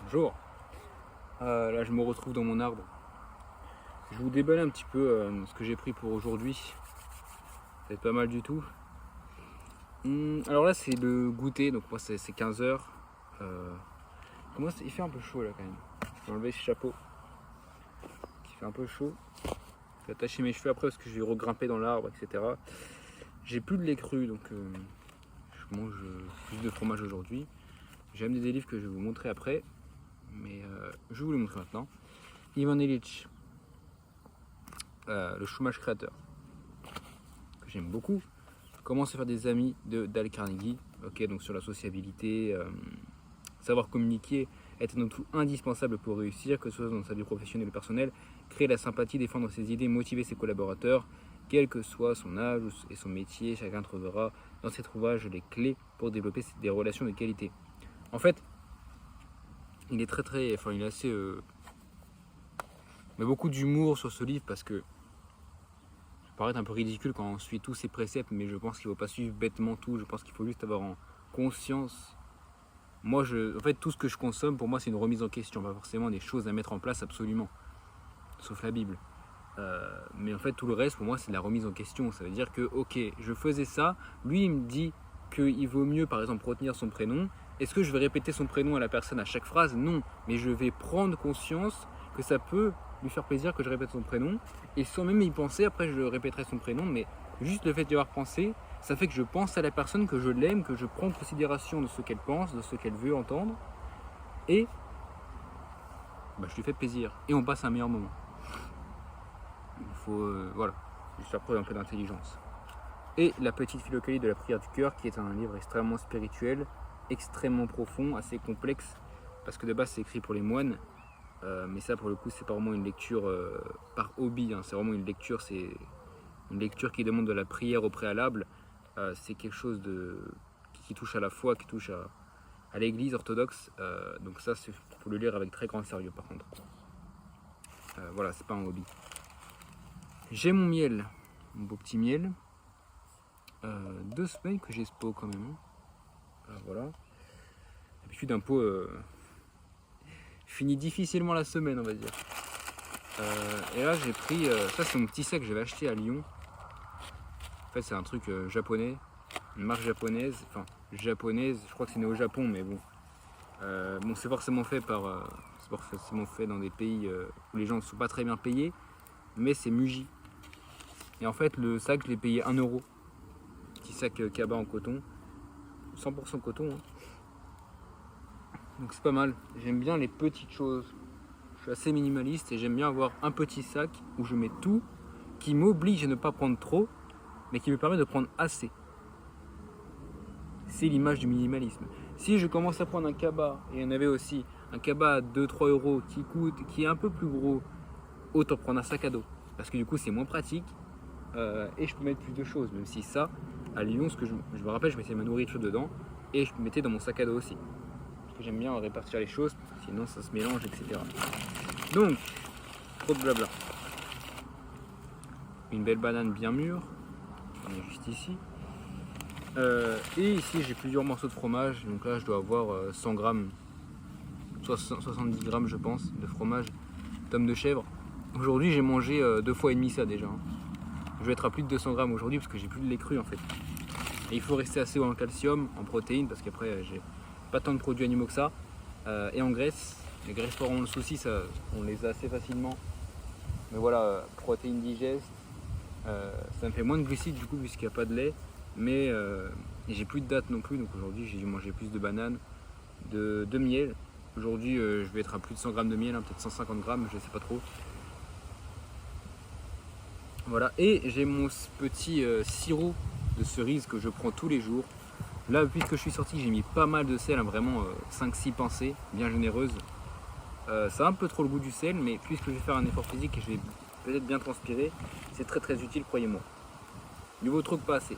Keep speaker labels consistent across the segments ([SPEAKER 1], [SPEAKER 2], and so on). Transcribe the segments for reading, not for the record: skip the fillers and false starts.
[SPEAKER 1] Bonjour. Là je me retrouve dans mon arbre. Je vous déballe un petit peu ce que j'ai pris pour aujourd'hui. Ça va être pas mal du tout. Alors là c'est le goûter, donc moi c'est 15h. Il fait un peu chaud là quand même. Je vais enlever ce chapeau. Il fait un peu chaud. Je vais attacher mes cheveux après parce que je vais regrimper dans l'arbre, etc. J'ai plus de lait cru donc je mange plus de fromage aujourd'hui. J'ai amené des livres que je vais vous montrer après. Mais je vais vous les montrer maintenant. Ivan Illich, le chômage créateur, que j'aime beaucoup. Comment se faire des amis de Dale Carnegie. Ok, donc sur la sociabilité, savoir communiquer est un atout indispensable pour réussir, que ce soit dans sa vie professionnelle ou personnelle. Créer la sympathie, défendre ses idées, motiver ses collaborateurs, quel que soit son âge et son métier, chacun trouvera dans cet ouvrage les clés pour développer des relations de qualité. En fait, il est il est assez, mais beaucoup d'humour sur ce livre parce que ça paraît un peu ridicule quand on suit tous ces préceptes, mais je pense qu'il ne faut pas suivre bêtement tout. Je pense qu'il faut juste avoir en conscience. En fait, tout ce que je consomme, pour moi, c'est une remise en question, pas forcément des choses à mettre en place absolument, sauf la Bible. Mais en fait, tout le reste, pour moi, c'est de la remise en question. Ça veut dire que, ok, je faisais ça, lui, il me dit qu'il vaut mieux, par exemple, retenir son prénom. Est-ce que je vais répéter son prénom à la personne à chaque phrase? Non, mais je vais prendre conscience que ça peut lui faire plaisir que je répète son prénom. Et sans même y penser, après, je répéterai son prénom, mais juste le fait d'y avoir pensé, ça fait que je pense à la personne, que je l'aime, que je prends en considération de ce qu'elle pense, de ce qu'elle veut entendre. Et je lui fais plaisir. Et on passe un meilleur moment. Il faut, voilà, juste faire preuve un peu d'intelligence. Et La petite philocalie de la prière du cœur, qui est un livre extrêmement spirituel, extrêmement profond, assez complexe, parce que de base c'est écrit pour les moines, mais ça pour le coup c'est pas vraiment une lecture par hobby, hein. C'est vraiment une lecture qui demande de la prière au préalable. C'est quelque chose qui touche à la foi, qui touche à l'église orthodoxe, donc ça il faut le lire avec très grand sérieux par contre. Voilà, c'est pas un hobby. J'ai mon miel, mon beau petit miel. 2 semaines que j'ai ce pot quand même. Voilà. D'habitude un pot finit difficilement la semaine, on va dire. Et là j'ai pris, ça c'est mon petit sac que j'avais acheté à Lyon. En fait c'est un truc japonais, une marque japonaise, je crois que c'est né au Japon, mais bon. C'est forcément fait dans des pays où les gens ne sont pas très bien payés, mais c'est Muji. Et en fait le sac je l'ai payé 1€. Petit sac cabas en coton, 100% coton, hein. Donc c'est pas mal. J'aime bien les petites choses. Je suis assez minimaliste et j'aime bien avoir un petit sac où je mets tout, qui m'oblige à ne pas prendre trop, mais qui me permet de prendre assez. C'est l'image du minimalisme. Si je commence à prendre un cabas, et il y en avait aussi un cabas à 2-3€ qui est un peu plus gros, autant prendre un sac à dos. Parce que du coup c'est moins pratique et je peux mettre plus de choses. Même si ça, à Lyon, je me rappelle, je mettais ma nourriture dedans et je mettais dans mon sac à dos aussi. Parce que j'aime bien répartir les choses, sinon ça se mélange, etc. Donc, trop de blabla. Une belle banane bien mûre, j'en ai juste ici. Et ici j'ai plusieurs morceaux de fromage, donc là je dois avoir 100 grammes, 70 grammes je pense, de fromage tome de chèvre. Aujourd'hui j'ai mangé 2 fois et demi ça déjà. Je vais être à plus de 200 grammes aujourd'hui parce que j'ai plus de lait cru en fait. Et il faut rester assez haut en calcium, en protéines, parce qu'après j'ai pas tant de produits animaux que ça. Et en graisse, les graisses pas vraiment le souci, ça, on les a assez facilement. Mais voilà, protéines digestes, ça me fait moins de glucides du coup puisqu'il n'y a pas de lait. Mais j'ai plus de dates non plus, donc aujourd'hui j'ai dû manger plus de bananes, de miel. Aujourd'hui je vais être à plus de 100 grammes de miel, hein, peut-être 150 grammes, je sais pas trop. Voilà, et j'ai mon petit sirop de cerise que je prends tous les jours. Là, puisque je suis sorti, j'ai mis pas mal de sel, hein, vraiment 5-6 pincées, bien généreuses. Ça a un peu trop le goût du sel, mais puisque je vais faire un effort physique et je vais peut-être bien transpirer, c'est très très utile, croyez-moi. Niveau trop que pas assez,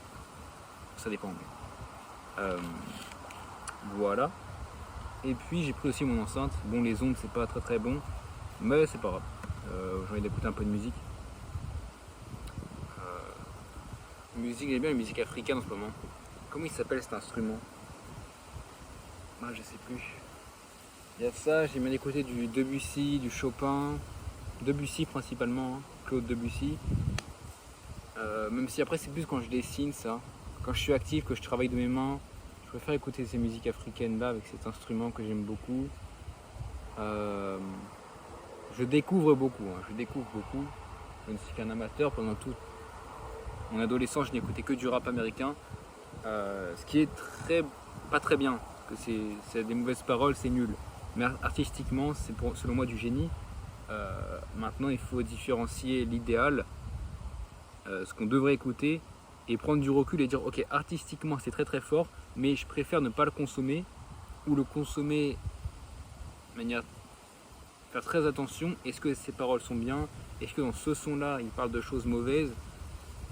[SPEAKER 1] ça dépend. Voilà. Et puis j'ai pris aussi mon enceinte. Bon, les ondes c'est pas très très bon, mais c'est pas grave. J'ai envie d'écouter un peu de musique. J'aime bien la musique africaine en ce moment. Comment il s'appelle cet instrument? Je sais plus. Il y a ça, j'ai bien écouté du Debussy, du Chopin, Debussy principalement, hein, Claude Debussy. Même si après c'est plus quand je dessine ça. Quand je suis actif, que je travaille de mes mains, je préfère écouter ces musiques africaines là avec cet instrument que j'aime beaucoup. Je découvre beaucoup, hein, je découvre beaucoup. Je ne suis qu'un amateur. Pendant toute mon adolescence, je n'écoutais que du rap américain. Ce qui est pas très bien, parce que c'est des mauvaises paroles, c'est nul. Mais artistiquement, c'est selon moi du génie. Maintenant, il faut différencier l'idéal, ce qu'on devrait écouter, et prendre du recul et dire ok, artistiquement c'est très très fort, mais je préfère ne pas le consommer ou le consommer de manière faire très attention. Est-ce que ces paroles sont bien? Est-ce que dans ce son-là, il parle de choses mauvaises?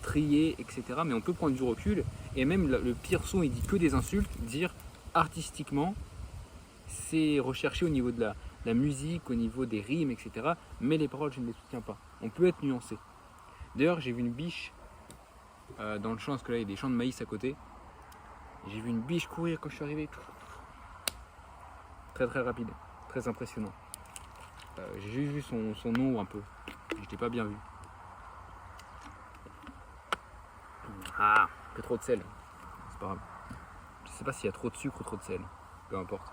[SPEAKER 1] Trier, etc. Mais on peut prendre du recul. Et même le pire son, il dit que des insultes. Dire artistiquement, c'est recherché au niveau de la musique, au niveau des rimes, etc. Mais les paroles, je ne les soutiens pas. On peut être nuancé. D'ailleurs, j'ai vu une biche dans le champ, parce que là, il y a des champs de maïs à côté. J'ai vu une biche courir quand je suis arrivé. Très très rapide, très impressionnant. J'ai juste vu son nom un peu. Je l'ai pas bien vu. Ah, un peu trop de sel. C'est pas grave. Je sais pas s'il y a trop de sucre ou trop de sel. Peu importe.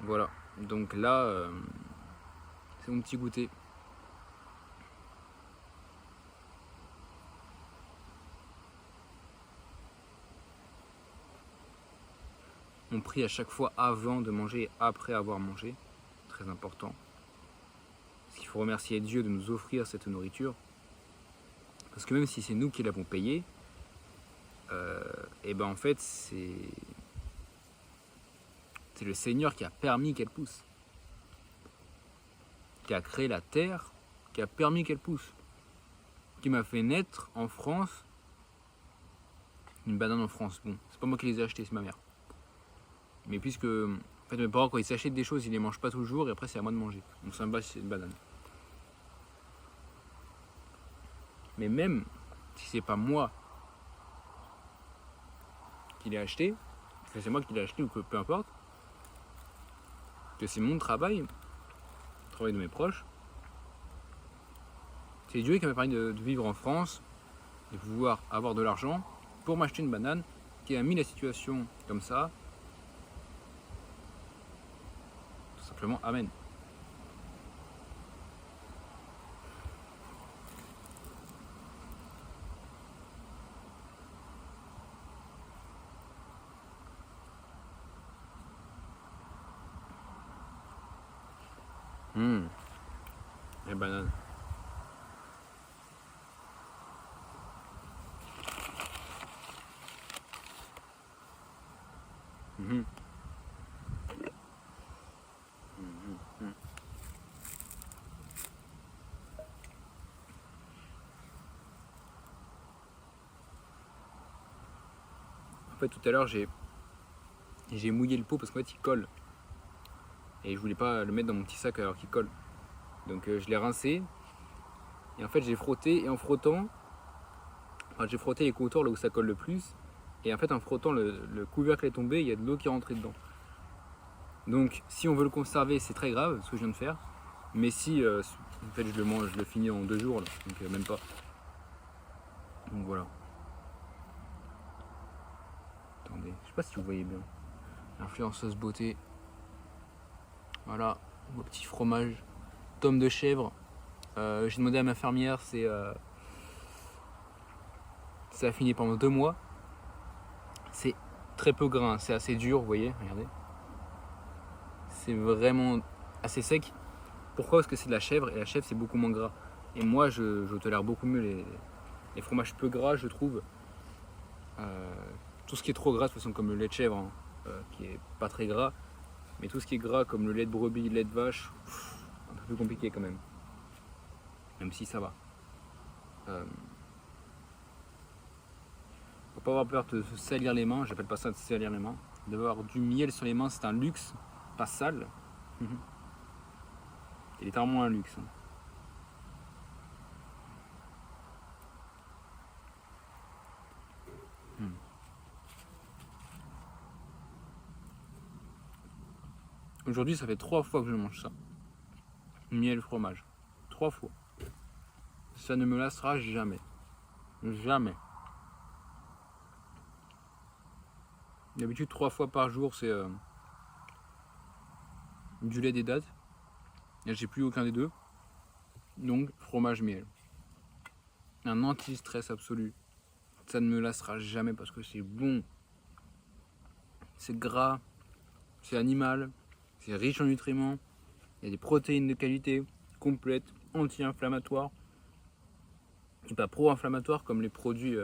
[SPEAKER 1] Voilà. Donc là, c'est mon petit goûter. On prie à chaque fois avant de manger et après avoir mangé. Très important. Parce qu'il faut remercier Dieu de nous offrir cette nourriture. Parce que même si c'est nous qui l'avons payé, et ben en fait c'est le Seigneur qui a permis qu'elle pousse, qui a créé la terre, qui a permis qu'elle pousse, qui m'a fait naître en France. Une banane en France, bon, c'est pas moi qui les ai achetées, c'est ma mère. Mais puisque en fait, mes parents quand ils s'achètent des choses, ils les mangent pas toujours et après c'est à moi de manger. Donc ça me va si c'est une banane. Mais même si c'est pas moi qui l'ai acheté, que c'est moi qui l'ai acheté ou que peu importe, que c'est mon travail, le travail de mes proches, c'est Dieu qui m'a permis de vivre en France, de pouvoir avoir de l'argent pour m'acheter une banane, qui a mis la situation comme ça. Tout simplement, amen. Les bananes. Mmh. En fait, tout à l'heure, j'ai mouillé le pot parce qu'en fait, il colle. Et je voulais pas le mettre dans mon petit sac alors qu'il colle. Donc je l'ai rincé. Et en fait, j'ai frotté. Et en frottant, enfin, j'ai frotté les contours là où ça colle le plus. Et en fait, en frottant, le couvercle est tombé, il y a de l'eau qui est rentrée dedans. Donc, si on veut le conserver, c'est très grave, ce que je viens de faire. Mais si, en fait, je le mange, je le finis en 2 jours, là, donc même pas. Donc voilà. Attendez, je sais pas si vous voyez bien. Influenceuse beauté. Voilà, mon petit fromage. Tome de chèvre. J'ai demandé à ma fermière, ça a fini pendant 2 mois. C'est très peu gras, c'est assez dur, vous voyez, regardez. C'est vraiment assez sec. Pourquoi? Parce que c'est de la chèvre et la chèvre c'est beaucoup moins gras. Et moi je tolère beaucoup mieux les fromages peu gras, je trouve. Tout ce qui est trop gras, de toute façon, comme le lait de chèvre, hein, qui est pas très gras, mais tout ce qui est gras, comme le lait de brebis, le lait de vache, un peu plus compliqué quand même. Même si ça va. Faut pas avoir peur de se salir les mains, j'appelle pas ça de se salir les mains. D'avoir du miel sur les mains, c'est un luxe, pas sale. C'est littéralement un luxe. Aujourd'hui, ça fait 3 fois que je mange ça. Miel, fromage. 3 fois. Ça ne me lassera jamais. Jamais. D'habitude, 3 fois par jour, c'est du lait des dattes. Et j'ai plus aucun des deux. Donc, fromage, miel. Un anti-stress absolu. Ça ne me lassera jamais parce que c'est bon. C'est gras. C'est animal. C'est riche en nutriments. Il y a des protéines de qualité, complètes, anti-inflammatoires. Et pas pro-inflammatoires comme les produits,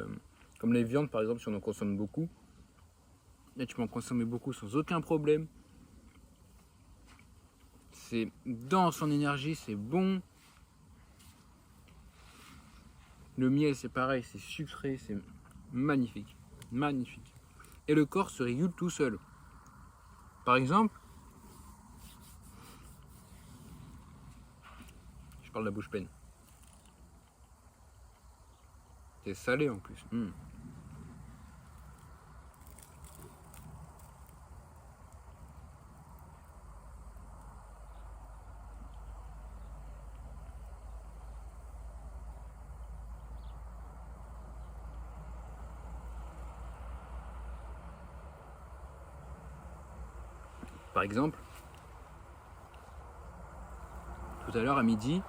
[SPEAKER 1] comme les viandes par exemple, si on en consomme beaucoup. Là, tu peux en consommer beaucoup sans aucun problème. C'est dense en énergie, c'est bon. Le miel, c'est pareil, c'est sucré, c'est magnifique. Magnifique. Et le corps se régule tout seul. Par exemple, je parle de la bouche pleine. C'est salé en plus. Par exemple, tout à l'heure à midi,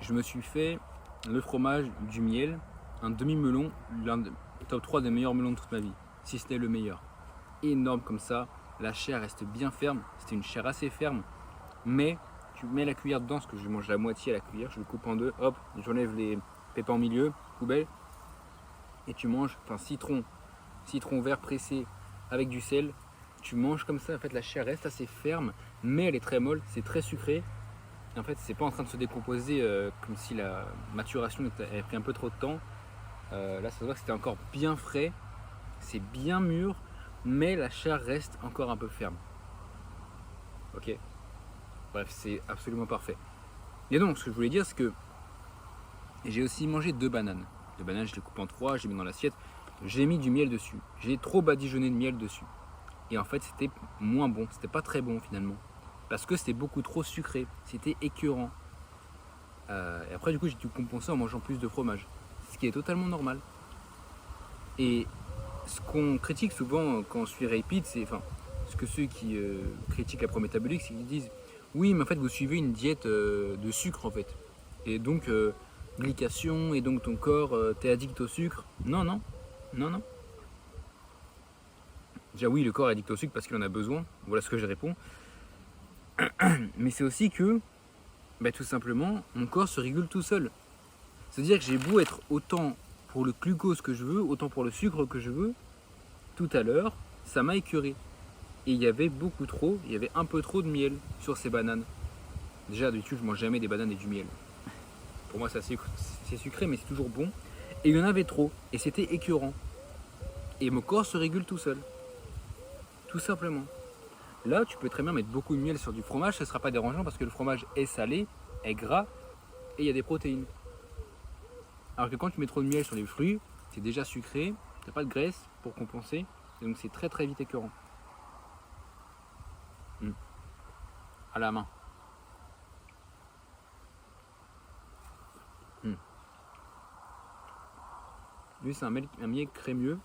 [SPEAKER 1] je me suis fait le fromage, du miel, un demi-melon, l'un des top 3 des meilleurs melons de toute ma vie, si ce n'est le meilleur. Énorme comme ça, la chair reste bien ferme, c'était une chair assez ferme, mais tu mets la cuillère dedans, parce que je mange la moitié à la cuillère, je le coupe en deux, hop, j'enlève les pépins au milieu, poubelle, et tu manges, citron vert pressé avec du sel, tu manges comme ça, en fait la chair reste assez ferme, mais elle est très molle, c'est très sucré. Et en fait, c'est pas en train de se décomposer comme si la maturation avait pris un peu trop de temps. Là, ça se voit que c'était encore bien frais, c'est bien mûr, mais la chair reste encore un peu ferme. Ok. Bref, c'est absolument parfait. Et donc, ce que je voulais dire, c'est que j'ai aussi mangé 2 bananes. 2 bananes, je les coupe en 3, je les mets dans l'assiette. J'ai mis du miel dessus. J'ai trop badigeonné de miel dessus. Et en fait, c'était moins bon. C'était pas très bon finalement. Parce que c'était beaucoup trop sucré. C'était écœurant. Et après, du coup, j'ai dû compenser en mangeant plus de fromage. Ce qui est totalement normal. Et ce qu'on critique souvent quand on suit Rapid, c'est. Enfin, ce que ceux qui critiquent la prométabolique, c'est qu'ils disent oui, mais en fait, vous suivez une diète de sucre en fait. Et donc, glycation, et donc ton corps, t'es addict au sucre. Non, non. Non, non. Déjà oui, le corps est addict au sucre parce qu'il en a besoin, voilà ce que je réponds. Mais c'est aussi que, tout simplement, mon corps se régule tout seul. C'est-à-dire que j'ai beau être autant pour le glucose que je veux, autant pour le sucre que je veux, tout à l'heure, ça m'a écœuré. Et il y avait un peu trop de miel sur ces bananes. Déjà d'habitude je mange jamais des bananes et du miel. Pour moi c'est sucré mais c'est toujours bon. Et il y en avait trop, et c'était écœurant. Et mon corps se régule tout seul. Tout simplement. Là, tu peux très bien mettre beaucoup de miel sur du fromage, ça ne sera pas dérangeant parce que le fromage est salé, est gras et il y a des protéines. Alors que quand tu mets trop de miel sur les fruits, c'est déjà sucré, tu n'as pas de graisse pour compenser, et donc c'est très très vite écœurant. À la main. Lui, c'est un miel crémeux,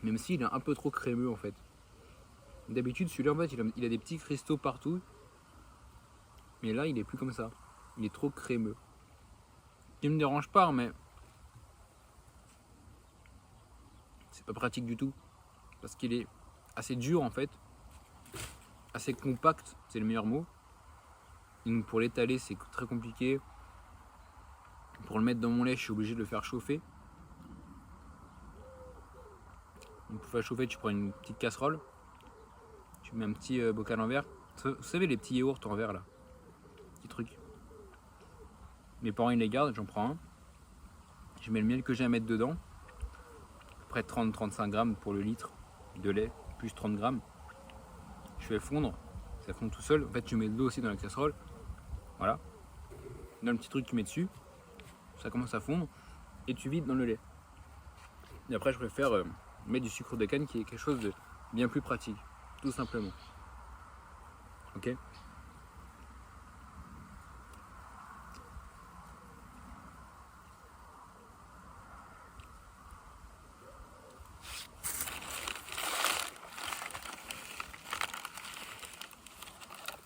[SPEAKER 1] même s'il est un peu trop crémeux en fait. D'habitude, celui-là en fait, il a des petits cristaux partout, mais là, il est plus comme ça. Il est trop crémeux. Il me dérange pas, mais c'est pas pratique du tout, parce qu'il est assez dur en fait, assez compact, c'est le meilleur mot. Et donc pour l'étaler, c'est très compliqué. Pour le mettre dans mon lait, je suis obligé de le faire chauffer. Donc pour faire chauffer, tu prends une petite casserole, tu mets un petit bocal en verre. Vous savez les petits yaourts en verre là, petits trucs. Mes parents ils les gardent, j'en prends un. Je mets le miel que j'ai à mettre dedans, à peu près 30-35 grammes pour le litre de lait, plus 30 grammes. Je fais fondre, ça fond tout seul. En fait, tu mets de l'eau aussi dans la casserole. Voilà. Dans le petit truc que tu mets dessus, ça commence à fondre et tu vides dans le lait. Et après, je préfère mettre du sucre de canne qui est quelque chose de bien plus pratique. tout simplement. Ok?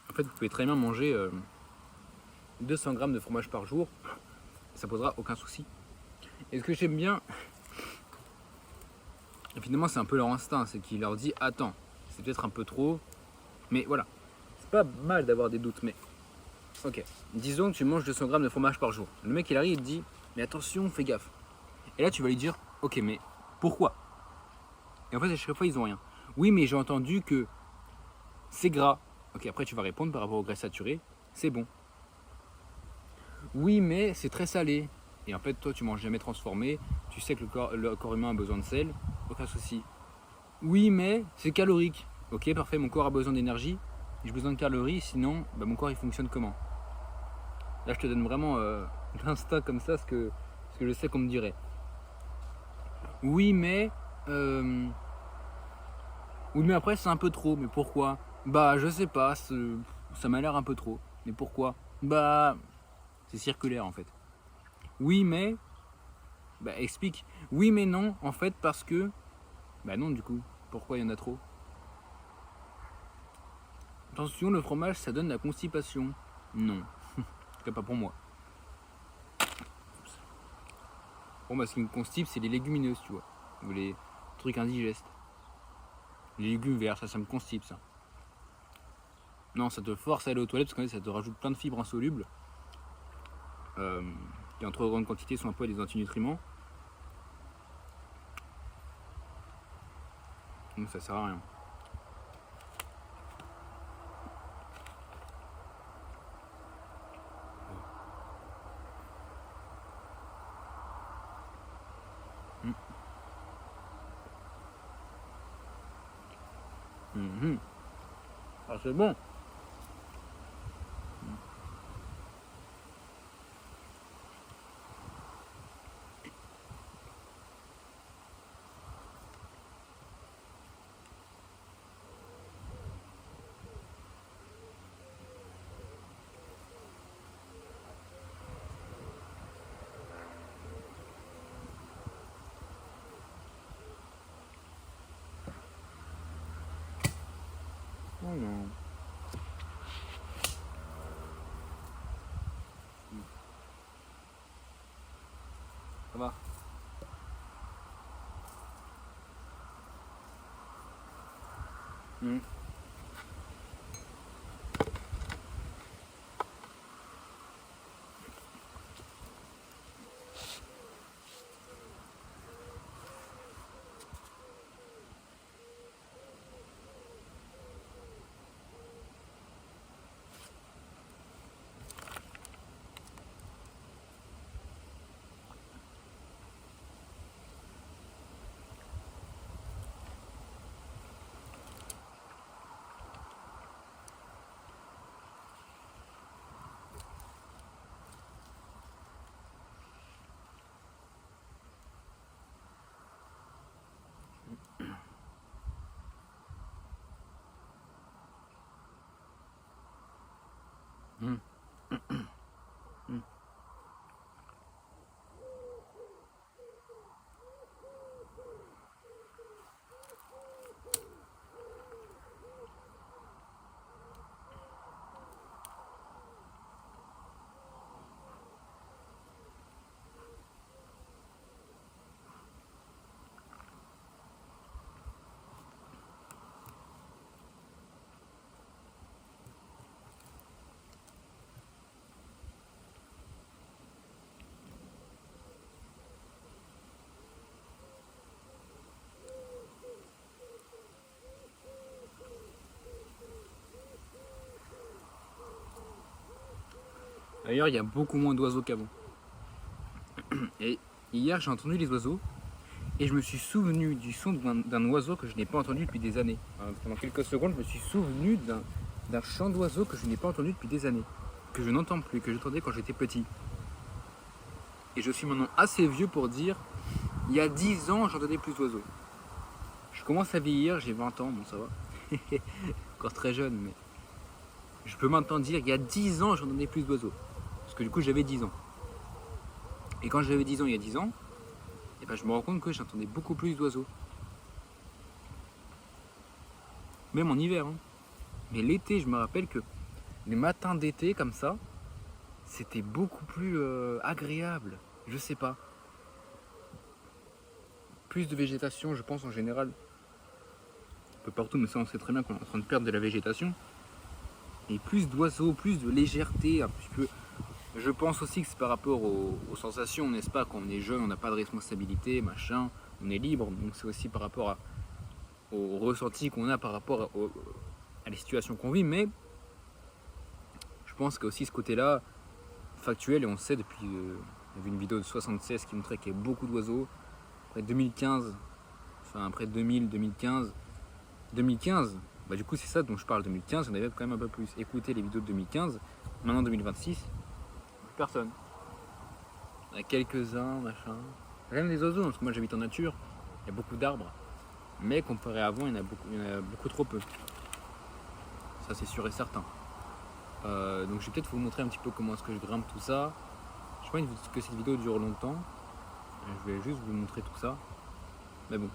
[SPEAKER 1] En fait, vous pouvez très bien manger 200 grammes de fromage par jour, ça posera aucun souci. Et ce que j'aime bien, et finalement c'est un peu leur instinct, c'est qu'il leur dit attends, c'est peut-être un peu trop, mais voilà, c'est pas mal d'avoir des doutes, mais ok, disons que tu manges 200 grammes de fromage par jour. Le mec il arrive, il te dit mais attention, fais gaffe. Et là tu vas lui dire ok, mais pourquoi? Et en fait à chaque fois ils ont rien. Oui, mais j'ai entendu que c'est gras. Ok, après tu vas répondre par rapport aux graisses saturées, c'est bon. Oui, mais c'est très salé. Et en fait, toi, tu manges jamais transformé. Tu sais que le corps humain a besoin de sel. Aucun souci. Oui, mais c'est calorique. Ok, parfait, mon corps a besoin d'énergie. J'ai besoin de calories, sinon, bah, mon corps il fonctionne comment? Là, je te donne vraiment l'instinct comme ça, ce que je sais qu'on me dirait. Oui, mais. Oui, mais après, c'est un peu trop. Mais pourquoi? Bah, je sais pas. Ça m'a l'air un peu trop. Mais pourquoi? Bah, c'est circulaire en fait. Oui, mais. Bah, explique. Oui, mais non, en fait, parce que. Bah, non, du coup. Pourquoi il y en a trop? Attention, le fromage, ça donne la constipation. Non. En tout cas, pas pour moi. Bon, bah, ce qui me constipe, c'est les légumineuses, tu vois. Ou les trucs indigestes. Les légumes verts, ça me constipe, ça. Non, ça te force à aller aux toilettes parce qu'en fait, ça te rajoute plein de fibres insolubles. Qui en trop grande quantité sont un peu des antinutriments. Donc ça sert à rien. Ah, c'est bon. Oh non. Ça va. D'ailleurs, il y a beaucoup moins d'oiseaux qu'avant. Et hier, j'ai entendu les oiseaux et je me suis souvenu du son d'un oiseau que je n'ai pas entendu depuis des années. Pendant quelques secondes, je me suis souvenu d'un chant d'oiseau que je n'ai pas entendu depuis des années, que je n'entends plus, que j'entendais quand j'étais petit. Et je suis maintenant assez vieux pour dire, il y a 10 ans, j'entendais plus d'oiseaux. Je commence à vieillir, j'ai 20 ans, bon ça va. encore très jeune, mais je peux maintenant dire qu'il y a 10 ans, j'entendais plus d'oiseaux. Parce que du coup, j'avais 10 ans. Et quand j'avais 10 ans, il y a 10 ans, et ben, je me rends compte que j'entendais beaucoup plus d'oiseaux. Même en hiver. Hein. Mais l'été, je me rappelle que les matins d'été, comme ça, c'était beaucoup plus agréable. Je sais pas. Plus de végétation, je pense, en général. Un peu partout, mais ça, on sait très bien qu'on est en train de perdre de la végétation. Et plus d'oiseaux, plus de légèreté, un petit peu. Je pense aussi que c'est par rapport aux sensations, n'est-ce pas? Quand on est jeune, on n'a pas de responsabilité, machin, on est libre. Donc c'est aussi par rapport au ressenti qu'on a par rapport à les situations qu'on vit. Mais je pense qu'il y a aussi ce côté-là factuel, et on sait depuis. On a vu une vidéo de 76 qui montrait qu'il y a beaucoup d'oiseaux. Après 2015, enfin après 2000, 2015, bah du coup c'est ça dont je parle. 2015, on avait quand même un peu plus écouté les vidéos de 2015. Maintenant 2026, plus personne. Il y en a quelques-uns, machin. Rien des oiseaux, parce que moi j'habite en nature, il y a beaucoup d'arbres. Mais comparé à avant, il y en a beaucoup trop peu. Ça c'est sûr et certain. Donc je vais peut-être vous montrer un petit peu comment est-ce que je grimpe tout ça. Je sais pas que cette vidéo dure longtemps. Je vais juste vous montrer tout ça. Mais bon,